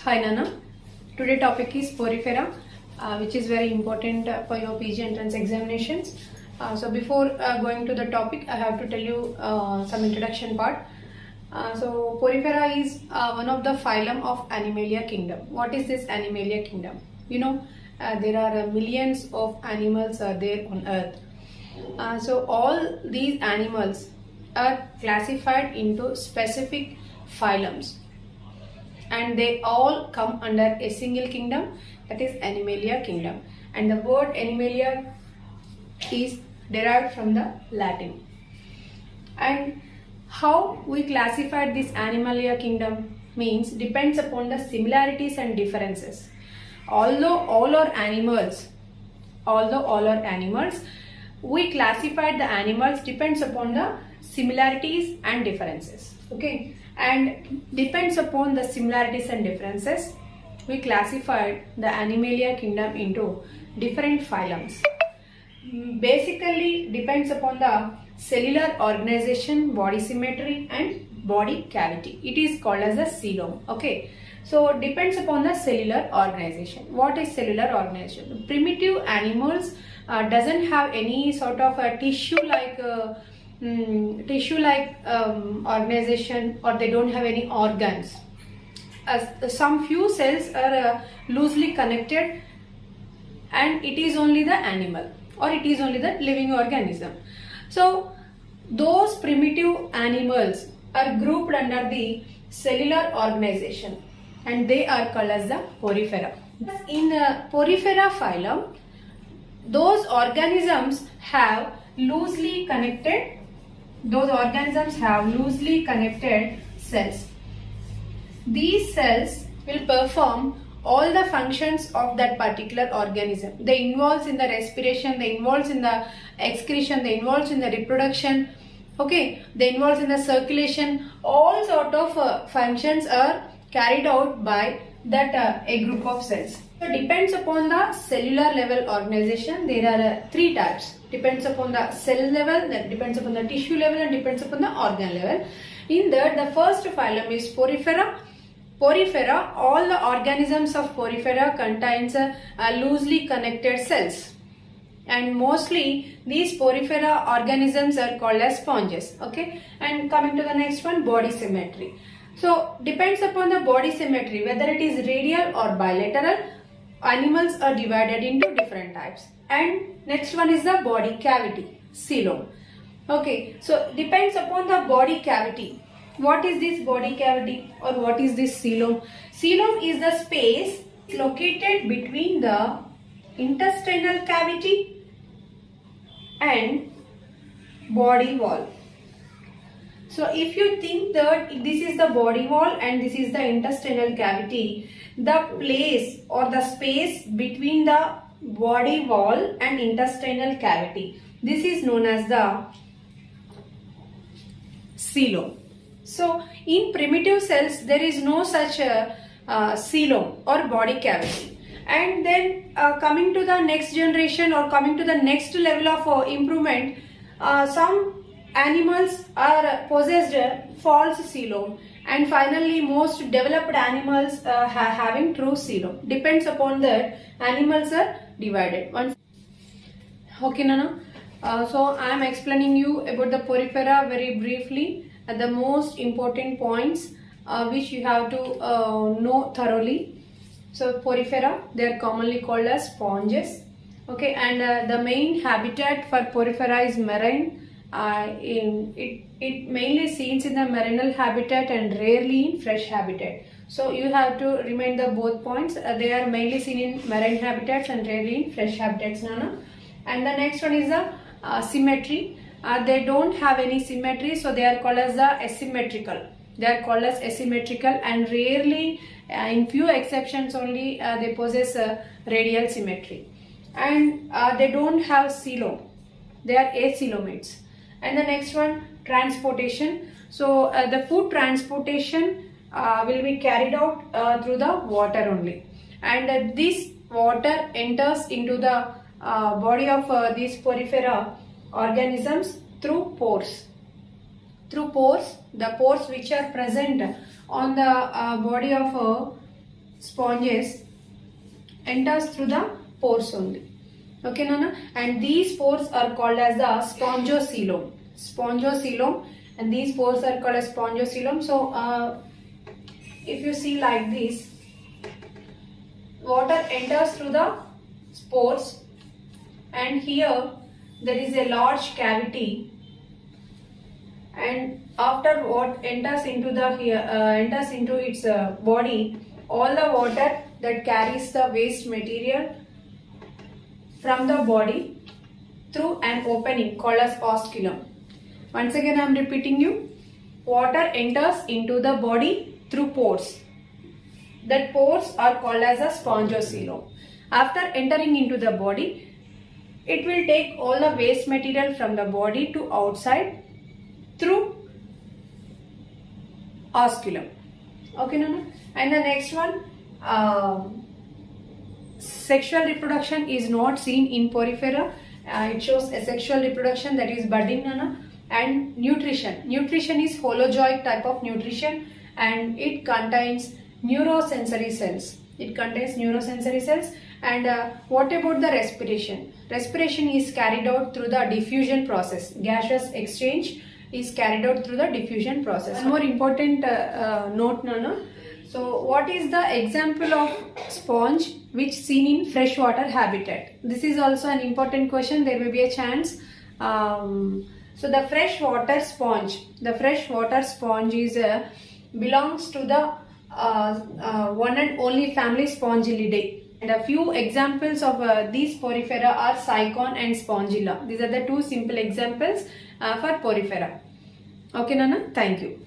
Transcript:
Hi Nana. Today topic is porifera, which is very important for your PG entrance examinations. So before going to the topic, I have to tell you some introduction part. So porifera is one of the phylum of Animalia Kingdom. What is this Animalia Kingdom? You know, there are millions of animals are there on earth. So all these animals are classified into specific phylums, and they all come under a single kingdom, that is Animalia Kingdom. And the word Animalia is derived from the Latin. And how we classified this Animalia Kingdom means depends upon the similarities and differences. Although all are animals, we classified the animals depends upon the similarities and differences. Okay, and depends upon the similarities and differences, we classified the Animalia Kingdom into different phylums. Basically depends upon the cellular organization, body symmetry and body cavity. It is called as the coelom. Okay, so depends upon the cellular organization. What is cellular organization? Primitive animals doesn't have any sort of a tissue-like organization, or they don't have any organs. Some few cells are loosely connected, and it is only the animal, or it is only the living organism. So those primitive animals are grouped under the cellular organization, and they are called as the porifera. In the porifera phylum, those organisms have loosely connected cells. These cells will perform all the functions of that particular organism. They involve in the respiration, they involve in the excretion, they involve in the reproduction. Okay, they involve in the circulation. All sort of functions are carried out by that a group of cells. So depends upon the cellular level organization. There are three types. Depends upon the cell level, that depends upon the tissue level, and depends upon the organ level. In that, the first phylum is porifera. Porifera, all the organisms of porifera contains loosely connected cells, and mostly these porifera organisms are called as sponges. Okay, and coming to the next one, body symmetry. So depends upon the body symmetry, whether it is radial or bilateral, animals are divided into different types. And next one is the body cavity, coelom. Okay, so depends upon the body cavity. What is this body cavity, or what is this coelom? Coelom is the space located between the intestinal cavity and body wall. So if you think that this is the body wall and this is the intestinal cavity, the place or the space between the body wall and intestinal cavity, this is known as the coelom. So in primitive cells there is no such coelom or body cavity. And then coming to the next generation, or coming to the next level of improvement, some animals are possessed false coelom, and finally most developed animals having true coelom. Depends upon that, animals are divided. Okay Nana, so I am explaining you about the porifera very briefly, the most important points which you have to know thoroughly. So porifera, they are commonly called as sponges. Okay, and the main habitat for porifera is marine. It mainly seen in the marinal habitat and rarely in fresh habitat. So you have to remember both points. They are mainly seen in marine habitats and rarely in fresh habitats, Nana. And the next one is the symmetry. They don't have any symmetry, so they are called as the asymmetrical. They are called as asymmetrical, and rarely, in few exceptions only, they possess radial symmetry. And they don't have coelom. They are acoelomates. And the next one, transportation. So the food transportation will be carried out through the water only, and this water enters into the body of these porifera organisms through pores. The pores which are present on the body of sponges enters through the pores only. Okay, Nana? And these pores are called as the spongocoelom. Spongocoelom, and these pores are called as spongocoelom. So, if you see like this, water enters through the pores, and here there is a large cavity, and after what enters into its body, all the water that carries the waste material from the body through an opening called as osculum. Once again I am repeating you, water enters into the body through pores. That pores are called as a spongocoelom. After entering into the body, it will take all the waste material from the body to outside through osculum. Okay, Nana? And the next one, sexual reproduction is not seen in porifera. It shows asexual reproduction, that is budding, Nana. And nutrition. Nutrition is holozoic type of nutrition, and it contains neurosensory cells. And what about the respiration? Respiration is carried out through the diffusion process. Gaseous exchange is carried out through the diffusion process. One more important note, Nana. So, what is the example of sponge which seen in freshwater habitat? This is also an important question. There may be a chance. So, the freshwater sponge is belongs to the one and only family Spongillidae. And a few examples of these porifera are Cycon and Spongilla. These are the two simple examples for porifera. Okay, Nana? Thank you.